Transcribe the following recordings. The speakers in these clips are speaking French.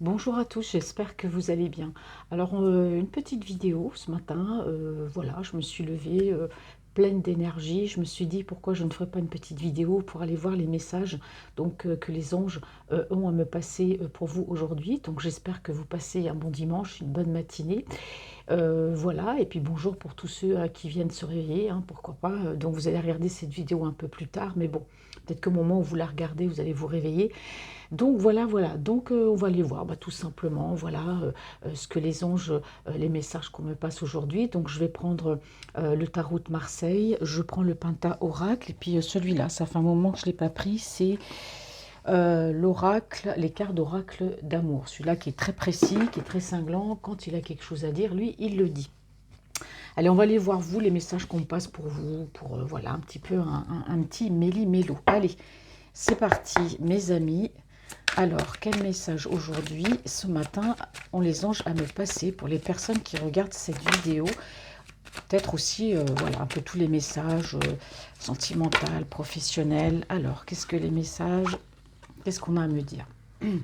Bonjour à tous, j'espère que vous allez bien. Alors, une petite vidéo ce matin, voilà, je me suis levée pleine d'énergie. Je me suis dit pourquoi je ne ferais pas une petite vidéo pour aller voir les messages donc, que les anges ont à me passer pour vous aujourd'hui. Donc, j'espère que vous passez un bon dimanche, une bonne matinée. Voilà, et puis bonjour pour tous ceux qui viennent se réveiller, hein, pourquoi pas. Donc, vous allez regarder cette vidéo un peu plus tard, mais bon, peut-être qu'au moment où vous la regardez, vous allez vous réveiller. Donc voilà, voilà. Donc on va aller voir, tout simplement, voilà, ce que les anges, les messages qu'on me passe aujourd'hui. Donc je vais prendre le tarot de Marseille, je prends le Penta Oracle, et puis celui-là, ça fait un moment que je ne l'ai pas pris, c'est l'oracle, les cartes d'oracle d'amour. Celui-là qui est très précis, qui est très cinglant. Quand il a quelque chose à dire, lui, il le dit. Allez, on va aller voir, vous, les messages qu'on me passe pour vous, pour, voilà, un petit peu un petit méli-mélo. Allez, c'est parti, mes amis. Alors, quel message aujourd'hui, ce matin, ont les anges à me passer pour les personnes qui regardent cette vidéo? Peut-être aussi, voilà, un peu tous les messages sentimentaux, professionnels. Alors, qu'est-ce que les messages, qu'est-ce qu'on a à me dire? Je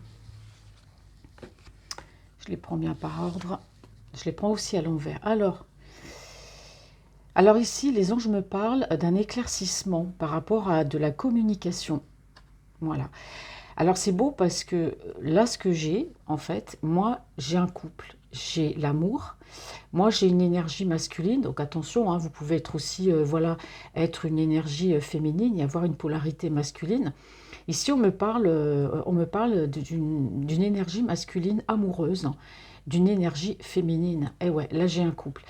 les prends bien par ordre. Je les prends aussi à l'envers. Alors ici, les anges me parlent d'un éclaircissement par rapport à de la communication. Voilà. Alors c'est beau parce que là, ce que j'ai, en fait, moi, j'ai un couple, j'ai l'amour, moi j'ai une énergie masculine, donc attention, hein, vous pouvez être aussi, voilà, être une énergie féminine et avoir une polarité masculine. Ici, on me parle d'une énergie masculine amoureuse, hein, d'une énergie féminine. Et ouais, là j'ai un couple.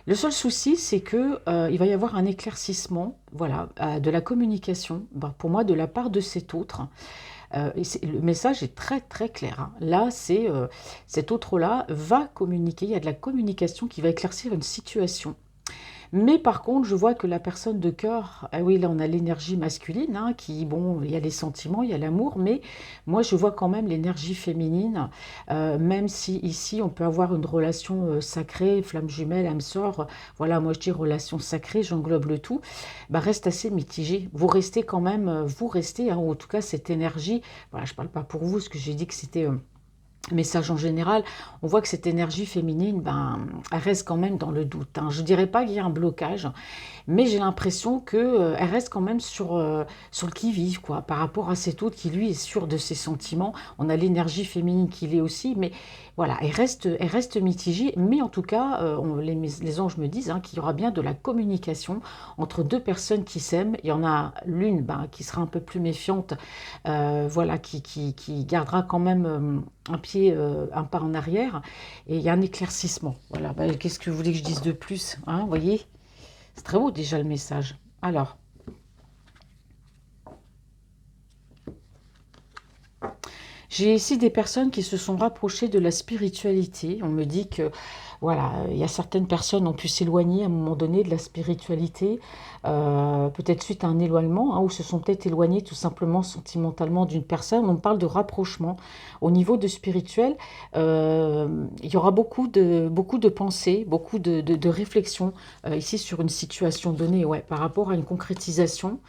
Le seul souci, c'est que il va y avoir un éclaircissement, voilà, de la communication, pour moi, de la part de cet autre. Le message est très très clair, hein. Là, c'est cet autre-là va communiquer, il y a de la communication qui va éclaircir une situation. Mais par contre, je vois que la personne de cœur, ah oui, là on a l'énergie masculine, hein, qui, bon, il y a les sentiments, il y a l'amour, mais moi je vois quand même l'énergie féminine, même si ici on peut avoir une relation sacrée, flamme jumelle, âme sœur, voilà, moi je dis relation sacrée, j'englobe le tout, bah, reste assez mitigé. Vous restez quand même, vous restez, hein, ou en tout cas cette énergie, voilà, je ne parle pas pour vous, parce que j'ai dit que c'était message en général, on voit que cette énergie féminine, ben, elle reste quand même dans le doute, hein. Je ne dirais pas qu'il y a un blocage, mais j'ai l'impression qu'elle reste quand même sur le qui-vive, quoi, par rapport à cet autre qui, lui, est sûr de ses sentiments. On a l'énergie féminine qui l'est aussi, mais voilà, elle reste mitigée. Mais en tout cas, les anges me disent, hein, qu'il y aura bien de la communication entre deux personnes qui s'aiment. Il y en a l'une, ben, qui sera un peu plus méfiante, voilà, qui gardera quand même un pied, un pas en arrière. Et il y a un éclaircissement. Voilà, ben, qu'est-ce que vous voulez que je dise de plus, hein, vous voyez? C'est très beau déjà le message. Alors, j'ai ici des personnes qui se sont rapprochées de la spiritualité. On me dit que, voilà, il y a certaines personnes ont pu s'éloigner à un moment donné de la spiritualité, peut-être suite à un éloignement, hein, ou se sont peut-être éloignés tout simplement sentimentalement d'une personne. On parle de rapprochement. Au niveau de spirituel, il y aura beaucoup de pensées, beaucoup de réflexions ici sur une situation donnée, ouais, par rapport à une concrétisation.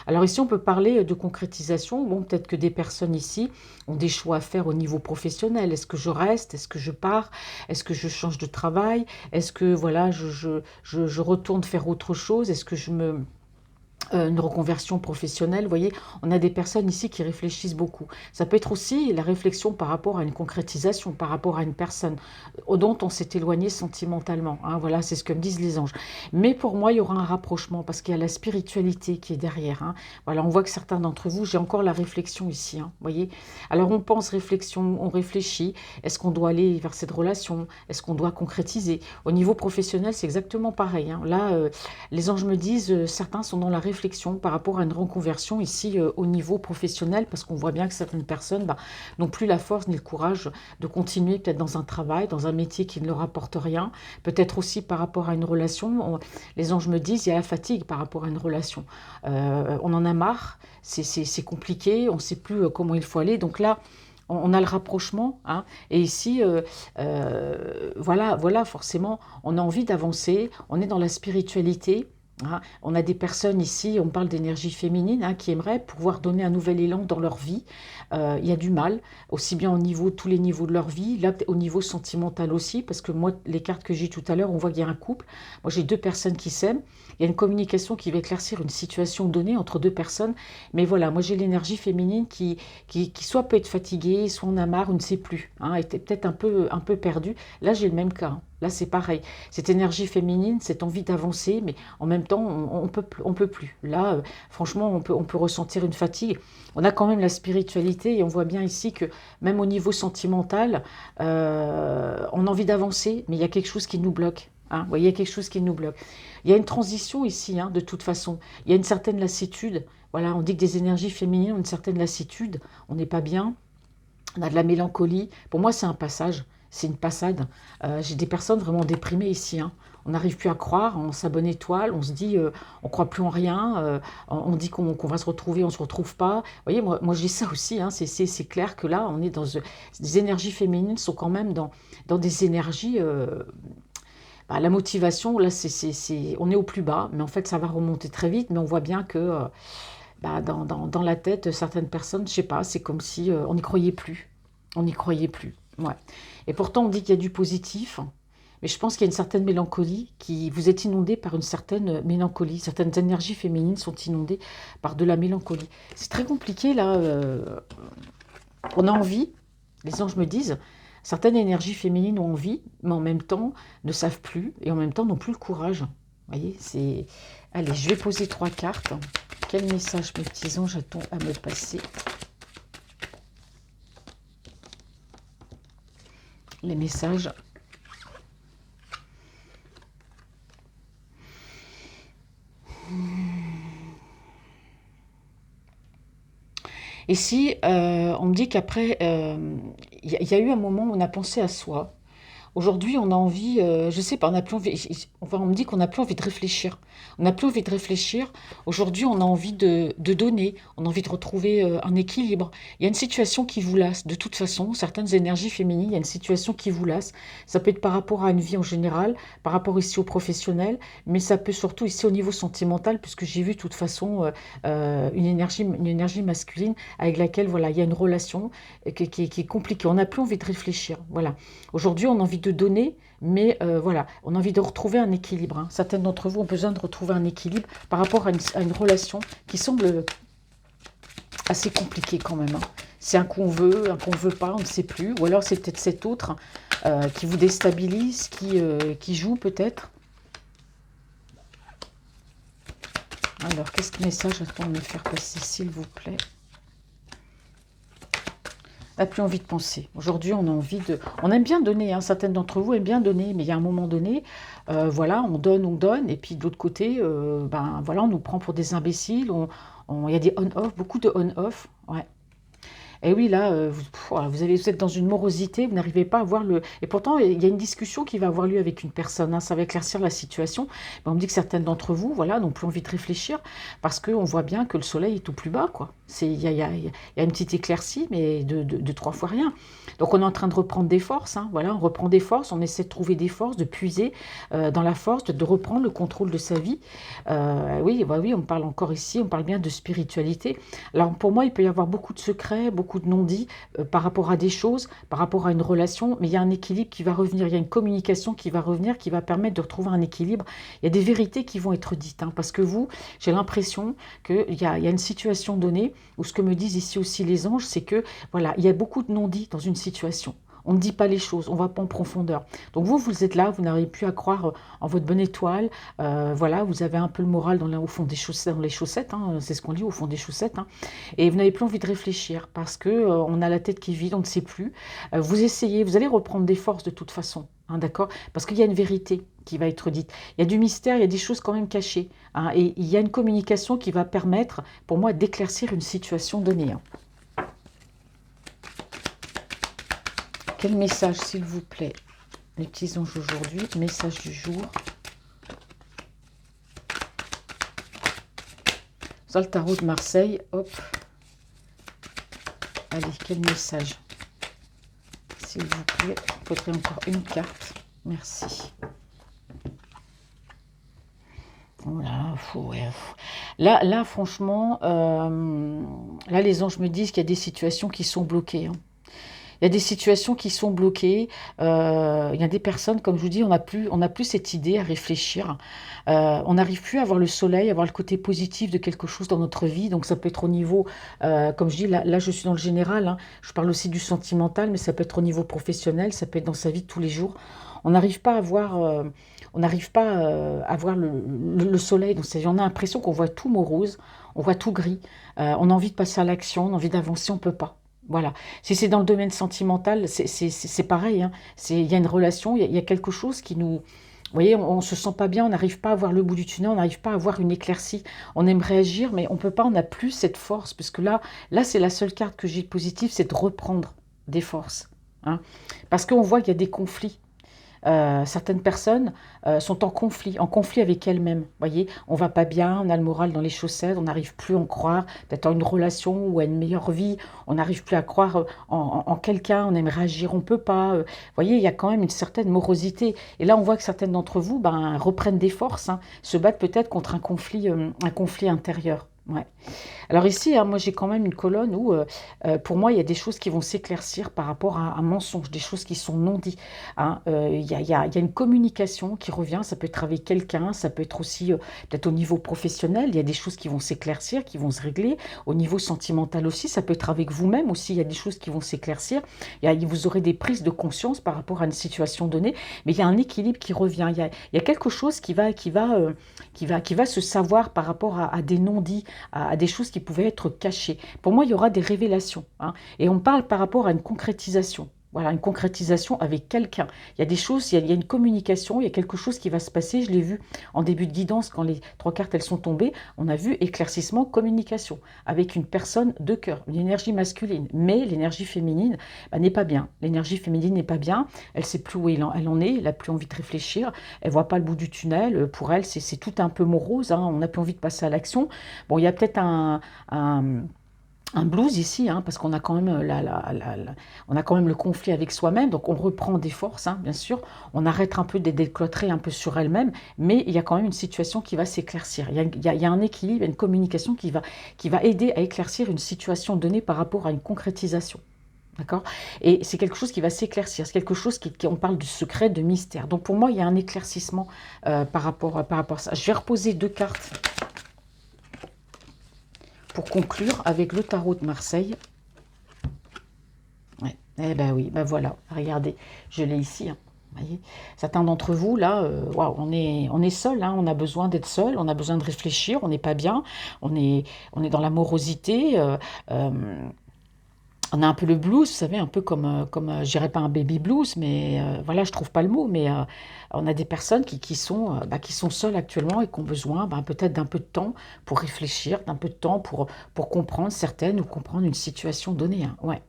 Alors ici, on peut parler de concrétisation. Bon, peut-être que des personnes ici ont des choix à faire au niveau professionnel. Est-ce que je reste? Est-ce que je pars? Est-ce que je change de travail? Est-ce que voilà, je retourne faire autre chose? Est-ce que je me une reconversion professionnelle, vous voyez, on a des personnes ici qui réfléchissent beaucoup. Ça peut être aussi la réflexion par rapport à une concrétisation, par rapport à une personne dont on s'est éloigné sentimentalement, hein, voilà, c'est ce que me disent les anges. Mais pour moi, il y aura un rapprochement parce qu'il y a la spiritualité qui est derrière, hein. Voilà, on voit que certains d'entre vous, j'ai encore la réflexion ici, hein, vous voyez. Alors on pense réflexion, on réfléchit, est-ce qu'on doit aller vers cette relation? Est-ce qu'on doit concrétiser? Au niveau professionnel, c'est exactement pareil, hein. Là, les anges me disent, certains sont dans la réflexion par rapport à une reconversion ici au niveau professionnel, parce qu'on voit bien que certaines personnes n'ont plus la force ni le courage de continuer peut-être dans un travail, dans un métier qui ne leur apporte rien, peut-être aussi par rapport à une relation. Les anges me disent, il y a la fatigue par rapport à une relation. On en a marre, c'est compliqué, on ne sait plus comment il faut aller. Donc là, on a le rapprochement, hein, et ici, voilà, voilà, forcément, on a envie d'avancer, on est dans la spiritualité, Hein. On a des personnes ici, on parle d'énergie féminine, hein, qui aimeraient pouvoir donner un nouvel élan dans leur vie. Il y a du mal, aussi bien au niveau, tous les niveaux de leur vie, là au niveau sentimental aussi, parce que moi, les cartes que j'ai tout à l'heure, on voit qu'il y a un couple. Moi, j'ai deux personnes qui s'aiment. Il y a une communication qui va éclaircir une situation donnée entre deux personnes. Mais voilà, moi, j'ai l'énergie féminine qui soit peut être fatiguée, soit en a marre, on ne sait plus, hein, était peut-être un peu perdue. Là, j'ai le même cas. Hein. Là, c'est pareil. Cette énergie féminine, cette envie d'avancer, mais en même temps, on peut plus. Là, franchement, on peut ressentir une fatigue. On a quand même la spiritualité et on voit bien ici que même au niveau sentimental, on a envie d'avancer, mais il y a quelque chose qui nous bloque. Hein. Vous voyez, il y a quelque chose qui nous bloque. Il y a une transition ici, hein, de toute façon. Il y a une certaine lassitude. Voilà, on dit que des énergies féminines ont une certaine lassitude. On n'est pas bien. On a de la mélancolie. Pour moi, c'est un passage. C'est une passade. J'ai des personnes vraiment déprimées ici. Hein. On n'arrive plus à croire en sa bonne étoile. On se dit, on ne croit plus en rien. On dit qu'on va se retrouver, on ne se retrouve pas. Vous voyez, moi j'ai ça aussi. Hein. C'est clair que là, on est dans des énergies féminines sont quand même dans des énergies. Bah, la motivation, là, on est au plus bas, mais en fait, ça va remonter très vite. Mais on voit bien que bah, dans la tête, certaines personnes, je sais pas, c'est comme si on n'y croyait plus. On n'y croyait plus. Ouais. Et pourtant, on dit qu'il y a du positif, mais je pense qu'il y a une certaine mélancolie, qui vous êtes inondé par une certaine mélancolie. Certaines énergies féminines sont inondées par de la mélancolie. C'est très compliqué, là. On a envie, les anges me disent, certaines énergies féminines ont envie, mais en même temps ne savent plus, et en même temps n'ont plus le courage. Vous voyez, c'est... Allez, je vais poser 3 cartes. Quel message mes petits anges a-t-on à me passer? Les messages. Ici, on me dit qu'après, y a eu un moment où on a pensé à soi. Aujourd'hui, on a envie, je sais pas, on a plus envie, enfin, on me dit qu'on n'a plus envie de réfléchir. On n'a plus envie de réfléchir. Aujourd'hui, on a envie de donner, on a envie de retrouver un équilibre. Il y a une situation qui vous lasse. De toute façon, certaines énergies féminines, il y a une situation qui vous lasse. Ça peut être par rapport à une vie en général, par rapport ici au professionnel, mais ça peut surtout ici au niveau sentimental, puisque j'ai vu de toute façon une énergie masculine avec laquelle voilà, il y a une relation qui est compliquée. On n'a plus envie de réfléchir. Voilà. Aujourd'hui, on a envie de donner, mais voilà, on a envie de retrouver un équilibre. Hein. Certaines d'entre vous ont besoin de retrouver un équilibre par rapport à une relation qui semble assez compliquée quand même. Hein. C'est un qu'on veut pas, on ne sait plus. Ou alors c'est peut-être cet autre qui vous déstabilise, qui joue peut-être. Alors, qu'est-ce que message est-ce qu'on va me faire passer, s'il vous plaît? On n'a plus envie de penser. Aujourd'hui, on a envie de... On aime bien donner, hein. Certaines d'entre vous aiment bien donner, mais il y a un moment donné, voilà, on donne, et puis de l'autre côté, ben voilà, on nous prend pour des imbéciles, il y a des on-off, beaucoup de on-off, ouais. Et oui, là, vous êtes dans une morosité, vous n'arrivez pas à voir le... Et pourtant, il y a une discussion qui va avoir lieu avec une personne, hein, ça va éclaircir la situation. Mais on me dit que certaines d'entre vous, voilà, n'ont plus envie de réfléchir, parce qu'on voit bien que le soleil est au plus bas, quoi. Il y a une petite éclaircie, mais de 3 fois rien. Donc on est en train de reprendre des forces, hein, voilà, on reprend des forces, on essaie de trouver des forces, de puiser dans la force, de reprendre le contrôle de sa vie. Oui, bah oui, on parle encore ici, on parle bien de spiritualité. Alors pour moi, il peut y avoir beaucoup de secrets, beaucoup de non-dits par rapport à des choses, par rapport à une relation, mais il y a un équilibre qui va revenir, il y a une communication qui va revenir, qui va permettre de retrouver un équilibre. Il y a des vérités qui vont être dites, hein, parce que vous, j'ai l'impression qu'il y a une situation donnée, où ce que me disent ici aussi les anges, c'est que voilà, il y a beaucoup de non-dits dans une situation. On ne dit pas les choses, on ne va pas en profondeur. Donc vous êtes là, vous n'arrivez plus à croire en votre bonne étoile. Voilà, vous avez un peu le moral au fond des chaussettes, dans les chaussettes, hein, c'est ce qu'on dit au fond des chaussettes. Hein, et vous n'avez plus envie de réfléchir parce que on a la tête qui est vide, on ne sait plus. Vous essayez, vous allez reprendre des forces de toute façon. Hein, d'accord? Parce qu'il y a une vérité qui va être dite. Il y a du mystère, il y a des choses quand même cachées. Hein, et il y a une communication qui va permettre, pour moi, d'éclaircir une situation donnée. Hein. Quel message, s'il vous plaît, les petits anges aujourd'hui? Message du jour. Ça, le tarot de Marseille, hop. Allez, quel message? S'il vous plaît, il faudrait encore une carte. Merci. Oh là là, ouais, là, franchement, là, les anges me disent qu'il y a des situations qui sont bloquées, hein. Il y a des situations qui sont bloquées. Il y a des personnes, comme je vous dis, on n'a plus cette idée à réfléchir. On n'arrive plus à voir le soleil, à voir le côté positif de quelque chose dans notre vie. Donc ça peut être au niveau, comme je dis, là, je suis dans le général, hein. Je parle aussi du sentimental, mais ça peut être au niveau professionnel, ça peut être dans sa vie de tous les jours. On n'arrive pas à voir, on n'arrive pas à voir le soleil dans sa vie. On a l'impression qu'on voit tout morose, on voit tout gris. On a envie de passer à l'action, on a envie d'avancer, on peut pas. Voilà. Si c'est dans le domaine sentimental, c'est pareil, hein. Il y a une relation, il y a quelque chose qui nous... Vous voyez, on ne se sent pas bien, on n'arrive pas à voir le bout du tunnel, on n'arrive pas à voir une éclaircie. On aimerait agir, mais on ne peut pas, on n'a plus cette force. Parce que là c'est la seule carte que j'ai de positive, c'est de reprendre des forces, hein. Parce qu'on voit qu'il y a des conflits. Certaines personnes sont en conflit avec elles-mêmes. Vous voyez, on va pas bien, on a le moral dans les chaussettes, on n'arrive plus à en croire, peut-être en une relation ou à une meilleure vie, on n'arrive plus à croire en quelqu'un, on aimerait agir, on peut pas. Vous voyez, il y a quand même une certaine morosité. Et là, on voit que certaines d'entre vous reprennent des forces, hein, se battent peut-être contre un conflit intérieur. Ouais. Alors ici, hein, moi j'ai quand même une colonne où, pour moi, il y a des choses qui vont s'éclaircir par rapport à un mensonge, des choses qui sont non dites, hein. Il y a une communication qui revient, ça peut être avec quelqu'un, ça peut être aussi peut-être au niveau professionnel, il y a des choses qui vont s'éclaircir, qui vont se régler. Au niveau sentimental aussi, ça peut être avec vous-même aussi, il y a des choses qui vont s'éclaircir. Vous aurez des prises de conscience par rapport à une situation donnée, mais il y a un équilibre qui revient. Il y a quelque chose qui va se savoir par rapport à des non-dits, à des choses qui pouvaient être cachées. Pour moi, il y aura des révélations, hein. Et on parle par rapport à une concrétisation. Voilà, une concrétisation avec quelqu'un. Il y a des choses, il y a une communication, il y a quelque chose qui va se passer. Je l'ai vu en début de guidance, quand les trois cartes elles sont tombées, on a vu éclaircissement, communication, avec une personne de cœur, une énergie masculine. Mais l'énergie féminine n'est pas bien. L'énergie féminine n'est pas bien, elle ne sait plus où elle en est, elle n'a plus envie de réfléchir, elle ne voit pas le bout du tunnel. Pour elle, c'est tout un peu morose, hein. On n'a plus envie de passer à l'action. Bon, il y a peut-être un blues ici, hein, parce qu'on a quand même on a quand même le conflit avec soi-même, donc on reprend des forces, hein, bien sûr, on arrête un peu d'être décloîtré un peu sur elle-même, mais il y a quand même une situation qui va s'éclaircir. Il y a un équilibre, une communication qui va aider à éclaircir une situation donnée par rapport à une concrétisation. D'accord. Et c'est quelque chose qui va s'éclaircir, c'est quelque chose on parle de secret, de mystère. Donc pour moi, il y a un éclaircissement par rapport à ça. Je vais reposer deux cartes pour conclure avec le tarot de Marseille. Ouais. Eh ben oui, ben voilà, regardez, je l'ai ici, hein. Voyez, certains d'entre vous, là, waouh, on est seul, hein, on a besoin d'être seul, on a besoin de réfléchir, on n'est pas bien, on est dans la morosité, on a un peu le blues, vous savez, un peu je dirais pas un baby blues, mais voilà, je trouve pas le mot, mais on a des personnes qui sont seules actuellement et qui ont besoin peut-être d'un peu de temps pour réfléchir, d'un peu de temps pour comprendre certaines ou comprendre une situation donnée, hein. Ouais.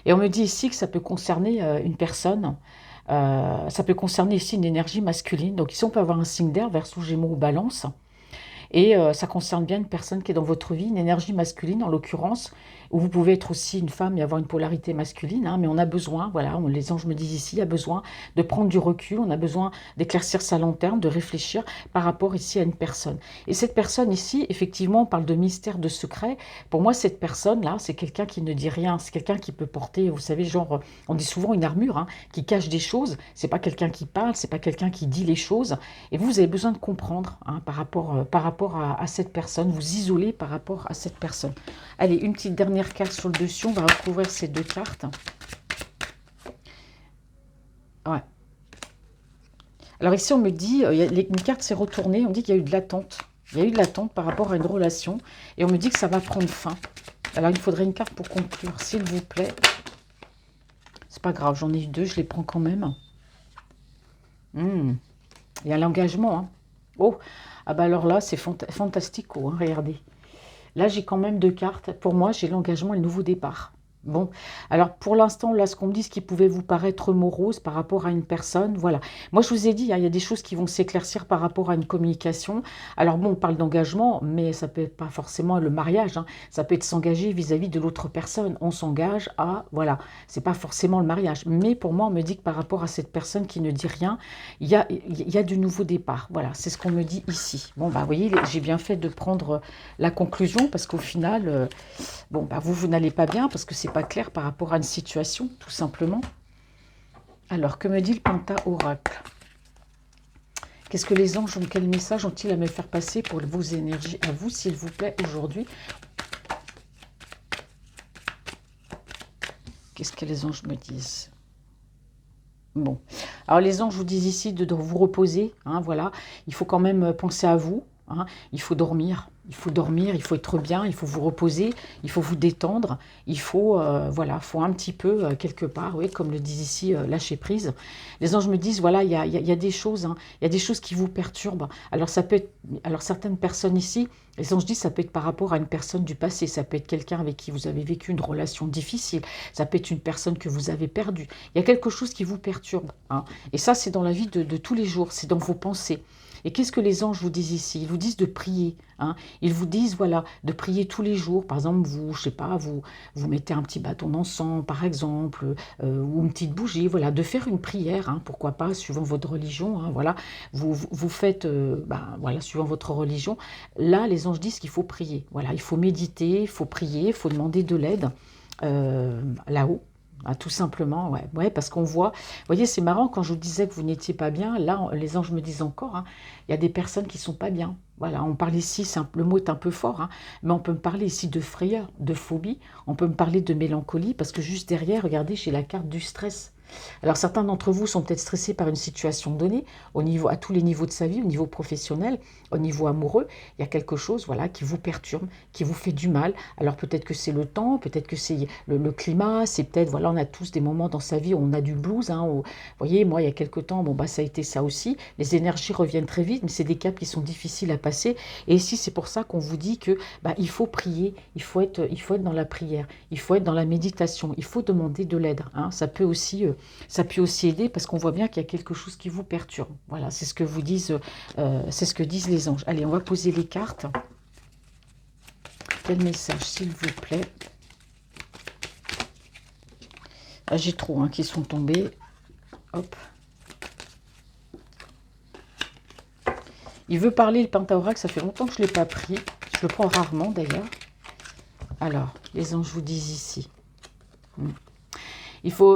Et on me dit ici que ça peut concerner une personne, ça peut concerner ici une énergie masculine. Donc ici, on peut avoir un signe d'air, Verseau, Gémeaux ou Balance. Et ça concerne bien une personne qui est dans votre vie, une énergie masculine en l'occurrence, où vous pouvez être aussi une femme et avoir une polarité masculine, hein, mais on a besoin, voilà, les anges me disent ici, il y a besoin de prendre du recul, on a besoin d'éclaircir sa lanterne, de réfléchir par rapport ici à une personne. Et cette personne ici, effectivement, on parle de mystère, de secret. Pour moi, cette personne-là, c'est quelqu'un qui ne dit rien, c'est quelqu'un qui peut porter, vous savez, genre, on dit souvent une armure, hein, qui cache des choses, c'est pas quelqu'un qui parle, c'est pas quelqu'un qui dit les choses, et vous avez besoin de comprendre, hein, par rapport à cette personne, vous isoler par rapport à cette personne. Allez, une petite dernière carte sur le dessus, on va recouvrir ces deux cartes. Ouais. Alors ici, on me dit, une carte s'est retournée, on dit qu'il y a eu de l'attente. Il y a eu de l'attente par rapport à une relation, et on me dit que ça va prendre fin. Alors, il me faudrait une carte pour conclure, s'il vous plaît. C'est pas grave, j'en ai eu deux, je les prends quand même. Il y a l'engagement, hein. Oh, ah bah alors là, c'est fantastico, hein, regardez. Là, j'ai quand même deux cartes. Pour moi, j'ai l'engagement et le nouveau départ. Bon, alors pour l'instant, là, ce qu'on me dit, ce qui pouvait vous paraître morose par rapport à une personne, voilà. Moi, je vous ai dit, hein, il y a des choses qui vont s'éclaircir par rapport à une communication. Alors bon, on parle d'engagement, mais ça peut être pas forcément le mariage, hein. Ça peut être s'engager vis-à-vis de l'autre personne. On s'engage à, voilà, c'est pas forcément le mariage. Mais pour moi, on me dit que par rapport à cette personne qui ne dit rien, il y a du nouveau départ. Voilà, c'est ce qu'on me dit ici. Bon, bah, vous voyez, j'ai bien fait de prendre la conclusion parce qu'au final... bon, bah vous n'allez pas bien parce que c'est pas clair par rapport à une situation, tout simplement. Alors, que me dit le Penta-Oracle? Qu'est-ce que les anges ont, quel message ont-ils à me faire passer pour vos énergies à vous, s'il vous plaît, aujourd'hui? Qu'est-ce que les anges me disent? Bon, alors les anges vous disent ici de vous reposer, hein, voilà. Il faut quand même penser à vous, hein. Il faut dormir, il faut dormir, il faut être bien, il faut vous reposer, il faut vous détendre, il faut, voilà, faut un petit peu, quelque part, oui, comme le disent ici, lâcher prise. Les anges me disent, voilà, il y a des choses, hein, il y a des choses qui vous perturbent. Alors ça peut être, alors certaines personnes ici, les anges disent, ça peut être par rapport à une personne du passé, ça peut être quelqu'un avec qui vous avez vécu une relation difficile, ça peut être une personne que vous avez perdue. Il y a quelque chose qui vous perturbe, hein. Et ça, c'est dans la vie de tous les jours, c'est dans vos pensées. Et qu'est-ce que les anges vous disent ici? Ils vous disent de prier, hein. Ils vous disent, voilà, de prier tous les jours. Par exemple, vous, je sais pas, vous mettez un petit bâton d'encens, par exemple, ou une petite bougie, voilà, de faire une prière, hein, pourquoi pas, suivant votre religion, hein, voilà. Vous faites, ben, voilà, suivant votre religion. Là, les anges disent qu'il faut prier. Voilà, il faut méditer, il faut prier, il faut demander de l'aide là-haut. Ah, tout simplement, ouais. Ouais, parce qu'on voit, vous voyez, c'est marrant, quand je vous disais que vous n'étiez pas bien, là, les anges me disent encore, hein, il y a des personnes qui sont pas bien. Voilà, on parle ici, le mot est un peu fort, hein, mais on peut me parler ici de frayeur, de phobie, on peut me parler de mélancolie, parce que juste derrière, regardez, j'ai la carte du stress. Alors certains d'entre vous sont peut-être stressés par une situation donnée, à tous les niveaux de sa vie, au niveau professionnel, au niveau amoureux, il y a quelque chose, voilà, qui vous perturbe, qui vous fait du mal. Alors peut-être que c'est le temps, peut-être que c'est le climat, c'est peut-être, voilà, on a tous des moments dans sa vie où on a du blues, hein, vous voyez, moi il y a quelque temps, bon bah ça a été ça aussi, les énergies reviennent très vite, mais c'est des caps qui sont difficiles à passer, et ici c'est pour ça qu'on vous dit que bah, il faut prier, il faut être dans la prière, il faut être dans la méditation, il faut demander de l'aide, hein. Ça peut aussi aider parce qu'on voit bien qu'il y a quelque chose qui vous perturbe. Voilà, c'est ce que vous disent, c'est ce que disent les anges. Allez, on va poser les cartes. Quel message, s'il vous plaît? Ah, j'ai trop, hein, qui sont tombés. Hop. Il veut parler, le Pentaoracle, ça fait longtemps que je ne l'ai pas pris. Je le prends rarement d'ailleurs. Alors, les anges vous disent ici.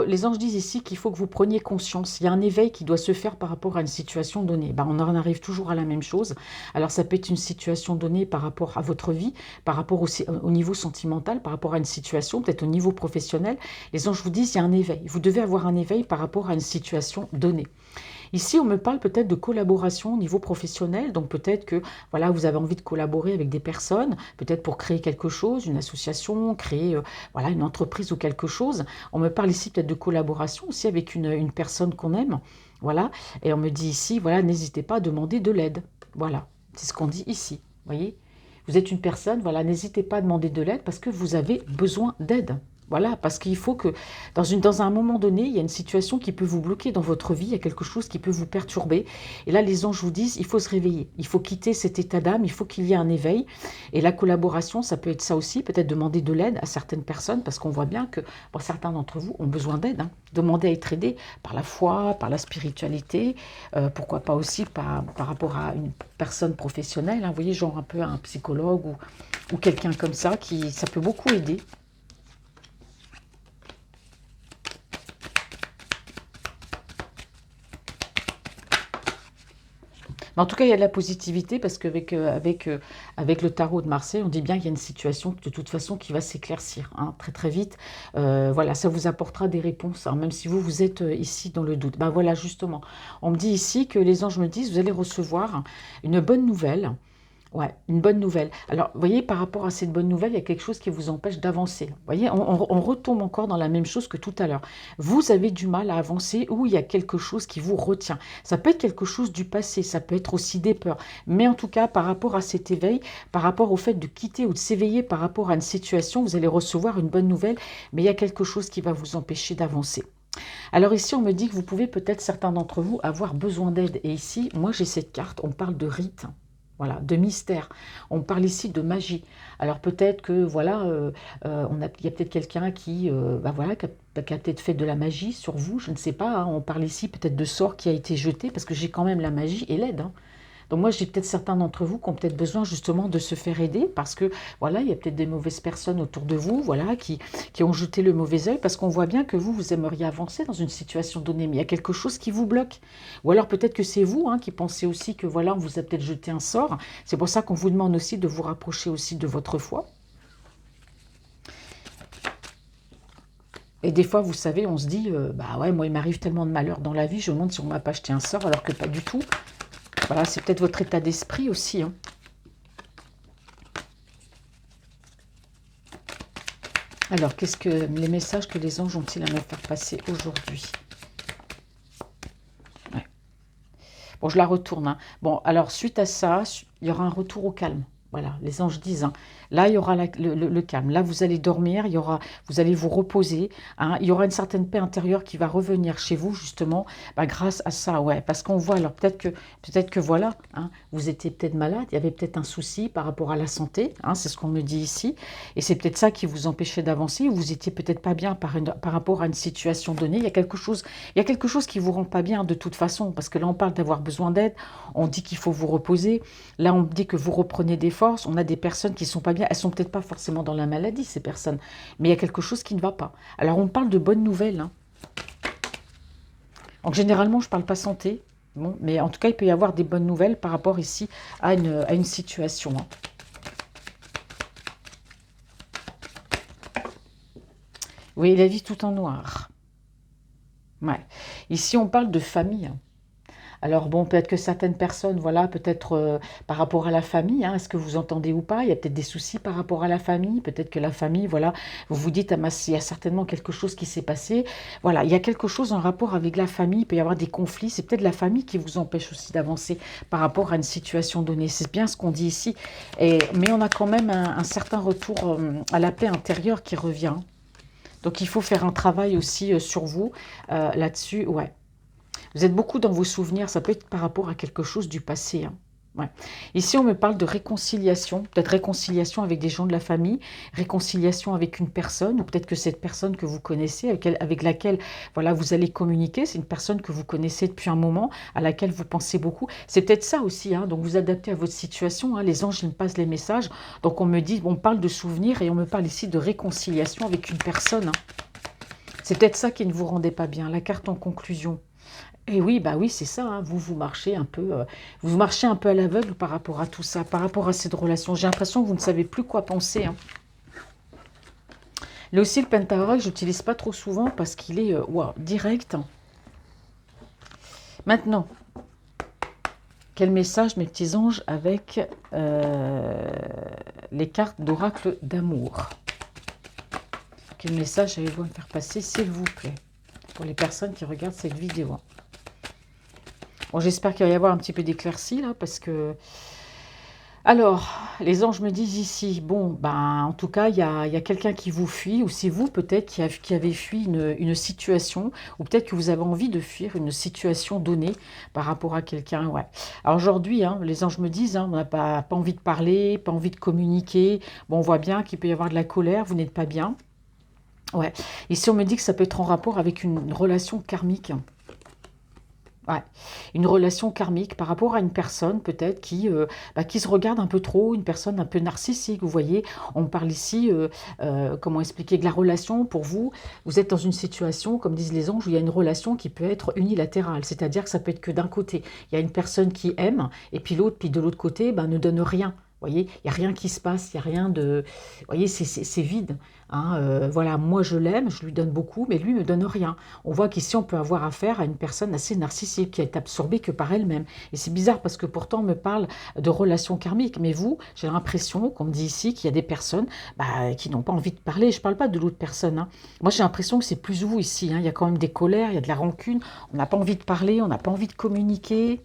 Les anges disent ici qu'il faut que vous preniez conscience. Il y a un éveil qui doit se faire par rapport à une situation donnée. Ben, on en arrive toujours à la même chose. Alors ça peut être une situation donnée par rapport à votre vie, par rapport au niveau sentimental, par rapport à une situation, peut-être au niveau professionnel. Les anges vous disent qu'il y a un éveil. Vous devez avoir un éveil par rapport à une situation donnée. Ici, on me parle peut-être de collaboration au niveau professionnel, donc peut-être que voilà, vous avez envie de collaborer avec des personnes, peut-être pour créer quelque chose, une association, créer voilà, une entreprise ou quelque chose. On me parle ici peut-être de collaboration aussi avec une personne qu'on aime, voilà. Et on me dit ici, voilà, n'hésitez pas à demander de l'aide. Voilà, c'est ce qu'on dit ici, voyez. Vous êtes une personne, voilà, n'hésitez pas à demander de l'aide parce que vous avez besoin d'aide. Voilà, parce qu'il faut que, dans un moment donné, il y a une situation qui peut vous bloquer dans votre vie, il y a quelque chose qui peut vous perturber. Et là, les anges vous disent, il faut se réveiller, il faut quitter cet état d'âme, il faut qu'il y ait un éveil. Et la collaboration, ça peut être ça aussi, peut-être demander de l'aide à certaines personnes, parce qu'on voit bien que bon, certains d'entre vous ont besoin d'aide, hein. Demander à être aidé par la foi, par la spiritualité, pourquoi pas aussi par rapport à une personne professionnelle, hein, vous voyez, genre un peu un psychologue ou quelqu'un comme ça, ça peut beaucoup aider. Mais en tout cas, il y a de la positivité parce qu'avec avec le tarot de Marseille, on dit bien qu'il y a une situation de toute façon qui va s'éclaircir, hein, très très vite. Voilà, ça vous apportera des réponses, hein, même si vous êtes ici dans le doute. Ben voilà, justement, on me dit ici que les anges me disent, vous allez recevoir une bonne nouvelle. Ouais, une bonne nouvelle. Alors, vous voyez, par rapport à cette bonne nouvelle, il y a quelque chose qui vous empêche d'avancer. Vous voyez, on retombe encore dans la même chose que tout à l'heure. Vous avez du mal à avancer ou il y a quelque chose qui vous retient. Ça peut être quelque chose du passé, ça peut être aussi des peurs. Mais en tout cas, par rapport à cet éveil, par rapport au fait de quitter ou de s'éveiller par rapport à une situation, vous allez recevoir une bonne nouvelle, mais il y a quelque chose qui va vous empêcher d'avancer. Alors ici, on me dit que vous pouvez peut-être, certains d'entre vous, avoir besoin d'aide. Et ici, moi j'ai cette carte, on parle de rite. Voilà, de mystère. On parle ici de magie. Alors peut-être que voilà, il y a peut-être quelqu'un qui, bah voilà, qui a peut-être fait de la magie sur vous. Je ne sais pas, hein. On parle ici peut-être de sort qui a été jeté parce que j'ai quand même la magie et l'aide, hein. Donc moi, j'ai peut-être certains d'entre vous qui ont peut-être besoin justement de se faire aider parce que voilà, il y a peut-être des mauvaises personnes autour de vous, voilà, qui ont jeté le mauvais œil parce qu'on voit bien que vous aimeriez avancer dans une situation donnée, mais il y a quelque chose qui vous bloque. Ou alors peut-être que c'est vous, hein, qui pensez aussi que voilà, on vous a peut-être jeté un sort. C'est pour ça qu'on vous demande aussi de vous rapprocher aussi de votre foi. Et des fois, vous savez, on se dit, bah ouais, moi il m'arrive tellement de malheurs dans la vie, je me demande si on m'a pas jeté un sort alors que pas du tout. Voilà, c'est peut-être votre état d'esprit aussi, hein. Alors, qu'est-ce que les messages que les anges ont-ils à me faire passer aujourd'hui? Ouais. Bon, je la retourne, hein. Bon, alors, suite à ça, il y aura un retour au calme. Voilà, les anges disent, hein. Là, il y aura le calme. Là, vous allez dormir, vous allez vous reposer, hein. Il y aura une certaine paix intérieure qui va revenir chez vous, justement, bah, grâce à ça, ouais. Parce qu'on voit, alors peut-être que voilà, hein, vous étiez peut-être malade, il y avait peut-être un souci par rapport à la santé, hein, c'est ce qu'on me dit ici. Et c'est peut-être ça qui vous empêchait d'avancer, ou vous étiez peut-être pas bien par rapport à une situation donnée. Il y a quelque chose qui vous rend pas bien de toute façon, parce que là, on parle d'avoir besoin d'aide, on dit qu'il faut vous reposer. Là, on dit que vous reprenez des forces. On a des personnes qui sont pas bien. Elles sont peut-être pas forcément dans la maladie, ces personnes. Mais il y a quelque chose qui ne va pas. Alors, on parle de bonnes nouvelles, hein. Donc, généralement, je parle pas santé. Bon, mais en tout cas, il peut y avoir des bonnes nouvelles par rapport ici à une situation, hein. Oui, la vie tout en noir. Ouais. Ici, on parle de famille, hein. Alors bon, peut-être que certaines personnes, voilà, peut-être par rapport à la famille, hein, est-ce que vous entendez ou pas? Il y a peut-être des soucis par rapport à la famille. Peut-être que la famille, voilà, vous vous dites, ah, il y a certainement quelque chose qui s'est passé. Voilà, il y a quelque chose en rapport avec la famille. Il peut y avoir des conflits. C'est peut-être la famille qui vous empêche aussi d'avancer par rapport à une situation donnée. C'est bien ce qu'on dit ici. Mais on a quand même un certain retour à la paix intérieure qui revient. Donc il faut faire un travail aussi sur vous là-dessus. Ouais. Vous êtes beaucoup dans vos souvenirs, ça peut être par rapport à quelque chose du passé, hein. Ouais. Ici, on me parle de réconciliation, peut-être réconciliation avec des gens de la famille, réconciliation avec une personne, ou peut-être que cette personne que vous connaissez, avec laquelle voilà, vous allez communiquer, c'est une personne que vous connaissez depuis un moment, à laquelle vous pensez beaucoup. C'est peut-être ça aussi, hein, donc vous adaptez à votre situation, hein. Les anges, ils me passent les messages, donc on me dit, on parle de souvenirs et on me parle ici de réconciliation avec une personne, hein. C'est peut-être ça qui ne vous rendait pas bien, la carte en conclusion. Et oui, bah oui, c'est ça, hein. Vous marchez un peu, vous marchez un peu à l'aveugle par rapport à tout ça, par rapport à cette relation. J'ai l'impression que vous ne savez plus quoi penser, hein. Là aussi, le pentaoracle, je n'utilise pas trop souvent parce qu'il est waouh, direct. Maintenant, quel message, mes petits anges, avec les cartes d'oracle d'amour? Quel message avez-vous à me faire passer, s'il vous plaît, pour les personnes qui regardent cette vidéo? Bon, j'espère qu'il va y avoir un petit peu d'éclaircie, là, parce que... Alors, les anges me disent ici, bon, ben, en tout cas, il y a quelqu'un qui vous fuit, ou c'est vous peut-être qui avez fui une situation, ou peut-être que vous avez envie de fuir une situation donnée par rapport à quelqu'un, ouais. Alors aujourd'hui, hein, les anges me disent, hein, on n'a pas envie de parler, pas envie de communiquer. Bon, on voit bien qu'il peut y avoir de la colère, vous n'êtes pas bien. Ouais. Ici, on me dit que ça peut être en rapport avec une relation karmique. Ouais, une relation karmique par rapport à une personne peut-être qui se regarde un peu trop, une personne un peu narcissique, vous voyez. On parle ici, comment expliquer que la relation, pour vous, vous êtes dans une situation, comme disent les anges, où il y a une relation qui peut être unilatérale, c'est-à-dire que ça peut être que d'un côté. Il y a une personne qui aime, et puis l'autre, puis de l'autre côté, ben, ne donne rien. voyez, il n'y a rien qui se passe, il n'y a rien de... Vous voyez, c'est vide. Hein, voilà, moi je l'aime, je lui donne beaucoup, mais lui ne me donne rien. On voit qu'ici on peut avoir affaire à une personne assez narcissique qui est absorbée que par elle-même. Et c'est bizarre parce que pourtant on me parle de relations karmiques. Mais vous, j'ai l'impression qu'on me dit ici qu'il y a des personnes qui n'ont pas envie de parler. Je ne parle pas de l'autre personne. Hein. Moi j'ai l'impression que c'est plus vous ici. Hein. Il y a quand même des colères, il y a de la rancune. On n'a pas envie de parler, on n'a pas envie de communiquer.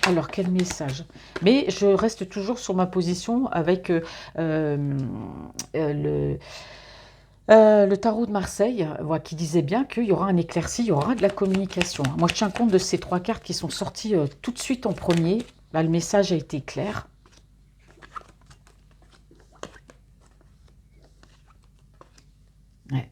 Alors, quel message? Mais je reste toujours sur ma position avec le, le tarot de Marseille, voilà, qui disait bien qu'il y aura un éclairci, il y aura de la communication. Moi, je tiens compte de ces trois cartes qui sont sorties tout de suite en premier. Là, le message a été clair. Ouais.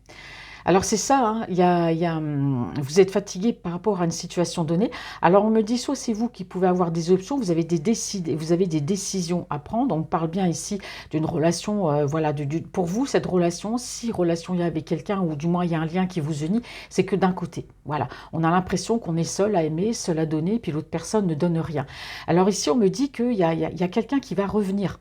Alors c'est ça, hein, vous êtes fatigué par rapport à une situation donnée. Alors on me dit, soit c'est vous qui pouvez avoir des options, vous avez des décisions à prendre. On parle bien ici d'une relation, voilà, pour vous, cette relation, si relation il y a avec quelqu'un, ou du moins il y a un lien qui vous unit, c'est que d'un côté. Voilà, on a l'impression qu'on est seul à aimer, seul à donner, puis l'autre personne ne donne rien. Alors ici on me dit qu'il y a quelqu'un qui va revenir,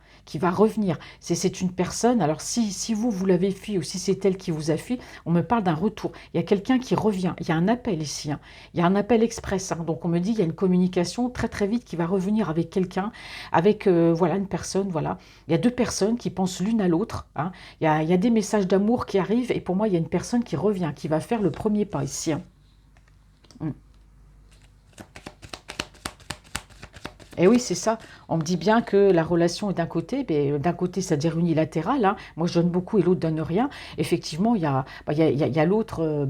C'est une personne, alors si vous l'avez fui, ou si c'est elle qui vous a fui, on me parle d'un retour. Il y a quelqu'un qui revient. Il y a un appel ici. Hein. Il y a un appel express. Hein. Donc on me dit il y a une communication très très vite qui va revenir avec quelqu'un, avec voilà une personne. Voilà. Il y a deux personnes qui pensent l'une à l'autre. Hein. Il y a des messages d'amour qui arrivent et pour moi il y a une personne qui revient, qui va faire le premier pas ici. Hein. Mm. Et oui, c'est ça. On me dit bien que la relation est d'un côté, mais d'un côté, c'est-à-dire unilatéral. Hein. Moi, je donne beaucoup et l'autre donne rien. Effectivement, il y a l'autre,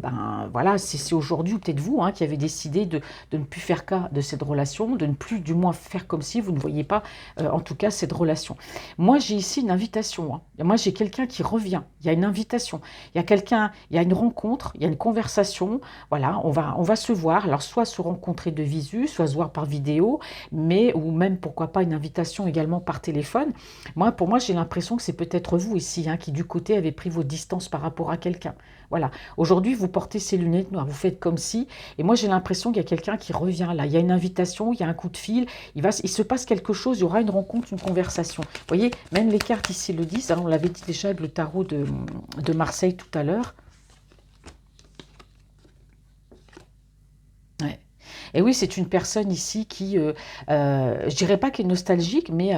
voilà, c'est aujourd'hui ou peut-être vous qui avez décidé de ne plus faire cas de cette relation, de ne plus du moins faire comme si vous ne voyez pas, en tout cas, cette relation. Moi, j'ai ici une invitation. Hein. Moi, j'ai quelqu'un qui revient. Il y a une invitation. Il y a quelqu'un, il y a une rencontre, il y a une conversation. Voilà, on va se voir. Alors, soit se rencontrer de visu, soit se voir par vidéo, mais ou même pourquoi pas une invitation également par téléphone. Pour moi, j'ai l'impression que c'est peut-être vous ici qui du côté avez pris vos distances par rapport à quelqu'un. Voilà. Aujourd'hui, vous portez ces lunettes noires, vous faites comme si, et moi j'ai l'impression qu'il y a quelqu'un qui revient là. Il y a une invitation, il y a un coup de fil, il se passe quelque chose, il y aura une rencontre, une conversation. Vous voyez, même les cartes ici le disent. Hein, on l'avait dit déjà avec le tarot de Marseille tout à l'heure. Ouais. Et oui, c'est une personne ici qui, je dirais pas qu'elle est nostalgique, mais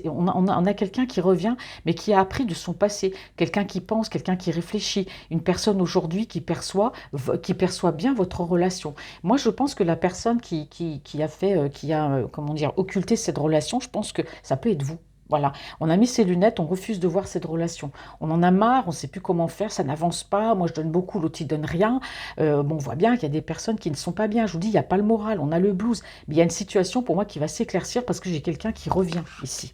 on a quelqu'un qui revient, mais qui a appris de son passé. Quelqu'un qui pense, quelqu'un qui réfléchit. Une personne aujourd'hui qui perçoit bien votre relation. Moi, je pense que la personne qui a fait, comment dire, occulté cette relation, je pense que ça peut être vous. Voilà, on a mis ses lunettes, on refuse de voir cette relation. On en a marre, on ne sait plus comment faire, ça n'avance pas. Moi, je donne beaucoup, l'autre, il donne rien. Bon, on voit bien qu'il y a des personnes qui ne sont pas bien. Je vous dis, il n'y a pas le moral, on a le blues. Mais il y a une situation pour moi qui va s'éclaircir parce que j'ai quelqu'un qui revient ici.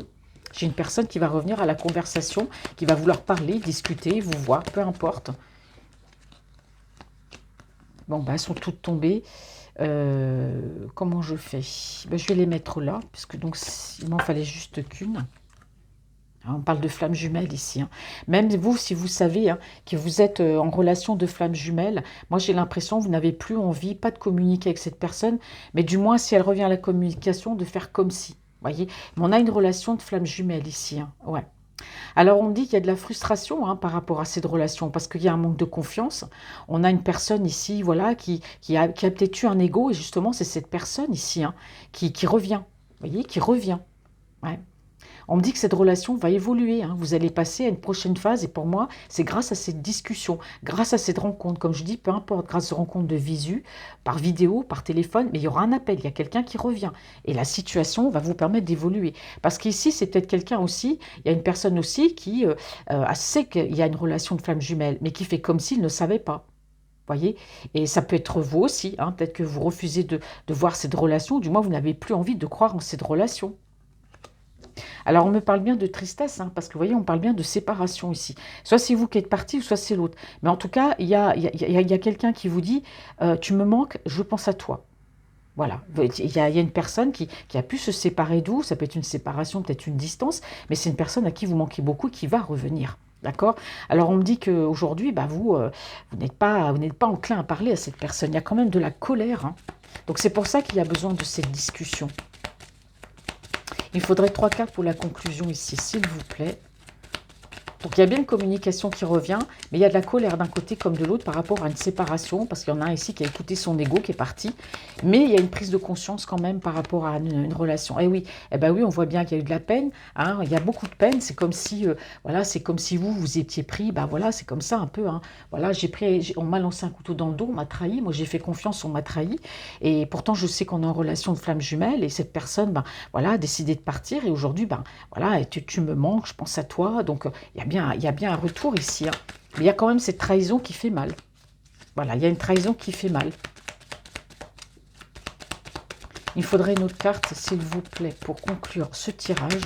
J'ai une personne qui va revenir à la conversation, qui va vouloir parler, discuter, vous voir, peu importe. Bon, elles sont toutes tombées. Comment je fais? Je vais les mettre là, puisque donc il m'en fallait juste qu'une. On parle de flammes jumelles ici. Hein. Même vous, si vous savez que vous êtes en relation de flammes jumelles, moi j'ai l'impression que vous n'avez plus envie, pas de communiquer avec cette personne, mais du moins si elle revient à la communication, de faire comme si. Voyez, mais on a une relation de flammes jumelles ici. Hein. Ouais. Alors on me dit qu'il y a de la frustration par rapport à cette relation, parce qu'il y a un manque de confiance. On a une personne ici, voilà, qui a peut-être eu un ego, et justement c'est cette personne ici qui revient. Vous voyez, qui revient. Ouais. On me dit que cette relation va évoluer. Hein. Vous allez passer à une prochaine phase. Et pour moi, c'est grâce à cette discussion, grâce à cette rencontre. Comme je dis, peu importe, grâce aux rencontres de visu, par vidéo, par téléphone, mais il y aura un appel, il y a quelqu'un qui revient. Et la situation va vous permettre d'évoluer. Parce qu'ici, c'est peut-être quelqu'un aussi, il y a une personne aussi qui sait qu'il y a une relation de flamme jumelle, mais qui fait comme s'il ne savait pas. Voyez, et ça peut être vous aussi. Peut-être que vous refusez de voir cette relation, du moins vous n'avez plus envie de croire en cette relation. Alors, on me parle bien de tristesse, parce que vous voyez, on parle bien de séparation ici. Soit c'est vous qui êtes parti, ou soit c'est l'autre. Mais en tout cas, il y a quelqu'un qui vous dit tu me manques, je pense à toi. Voilà, il y a une personne qui a pu se séparer d'où, ça peut être une séparation, peut-être une distance, mais c'est une personne à qui vous manquez beaucoup qui va revenir. D'accord. Alors on me dit qu'aujourd'hui, vous n'êtes pas enclin à parler à cette personne. Il y a quand même de la colère. Donc c'est pour ça qu'il y a besoin de cette discussion. Il faudrait 3 cartes pour la conclusion ici, s'il vous plaît. Donc il y a bien une communication qui revient, mais il y a de la colère d'un côté comme de l'autre par rapport à une séparation, parce qu'il y en a un ici qui a écouté son ego, qui est parti, mais il y a une prise de conscience quand même par rapport à une relation. Et oui, eh ben oui, on voit bien qu'il y a eu de la peine, hein, il y a beaucoup de peine, c'est comme si, voilà, c'est comme si vous étiez pris, ben voilà, c'est comme ça un peu, hein. Voilà, on m'a lancé un couteau dans le dos, on m'a trahi, moi j'ai fait confiance, on m'a trahi, et pourtant je sais qu'on est en relation de flamme jumelle, et cette personne, ben voilà, a décidé de partir, et aujourd'hui, ben voilà, tu me manques, je pense à toi, donc il y a bien un retour ici, hein. Mais il y a quand même cette trahison qui fait mal. Voilà, il y a une trahison qui fait mal. Il faudrait une autre carte, s'il vous plaît, pour conclure ce tirage.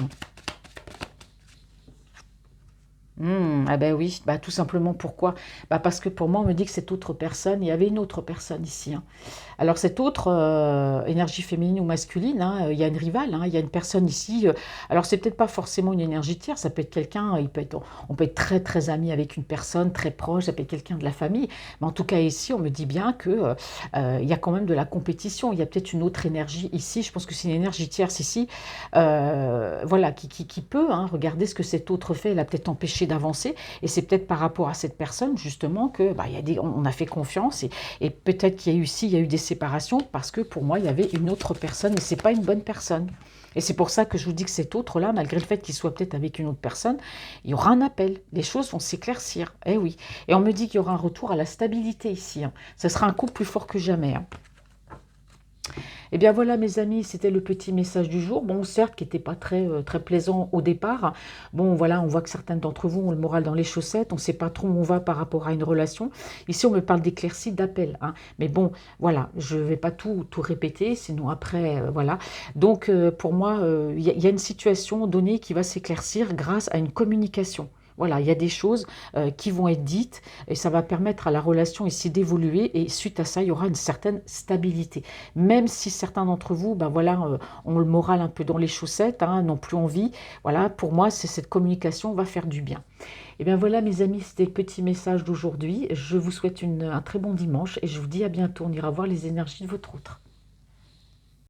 Ah ben oui, bah tout simplement pourquoi? Bah parce que pour moi, on me dit que cette autre personne, il y avait une autre personne ici, hein. Alors cette autre énergie féminine ou masculine, hein, il y a une rivale, hein, il y a une personne ici. Alors c'est peut-être pas forcément une énergie tiers, ça peut être quelqu'un, on peut être très très ami avec une personne, très proche, ça peut être quelqu'un de la famille. Mais en tout cas ici, on me dit bien que il y a quand même de la compétition. Il y a peut-être une autre énergie ici. Je pense que c'est une énergie tierce ici, voilà, qui peut, hein, regarder ce que cet autre fait. Elle a peut-être empêché d'avancer, et c'est peut-être par rapport à cette personne justement que bah, on a fait confiance, et peut-être qu'il y a eu ici, il y a eu des séparations parce que pour moi il y avait une autre personne, et c'est pas une bonne personne. Et c'est pour ça que je vous dis que cet autre-là, malgré le fait qu'il soit peut-être avec une autre personne, il y aura un appel, les choses vont s'éclaircir. Eh oui. Et on me dit qu'il y aura un retour à la stabilité ici, hein. Ce sera un couple plus fort que jamais, hein. Eh bien voilà mes amis, c'était le petit message du jour. Bon, certes, qui n'était pas très plaisant au départ. Bon, voilà, on voit que certains d'entre vous ont le moral dans les chaussettes. On ne sait pas trop où on va par rapport à une relation. Ici, on me parle d'éclaircie, d'appel, hein. Mais bon, voilà, je ne vais pas tout répéter, sinon après, voilà. Donc, pour moi, y a une situation donnée qui va s'éclaircir grâce à une communication. Voilà, il y a des choses qui vont être dites, et ça va permettre à la relation ici d'évoluer, et suite à ça, il y aura une certaine stabilité. Même si certains d'entre vous, ben voilà, ont le moral un peu dans les chaussettes, hein, n'ont plus envie, voilà, pour moi, cette communication va faire du bien. Et bien voilà mes amis, c'était le petit message d'aujourd'hui. Je vous souhaite un très bon dimanche, et je vous dis à bientôt. On ira voir les énergies de votre autre.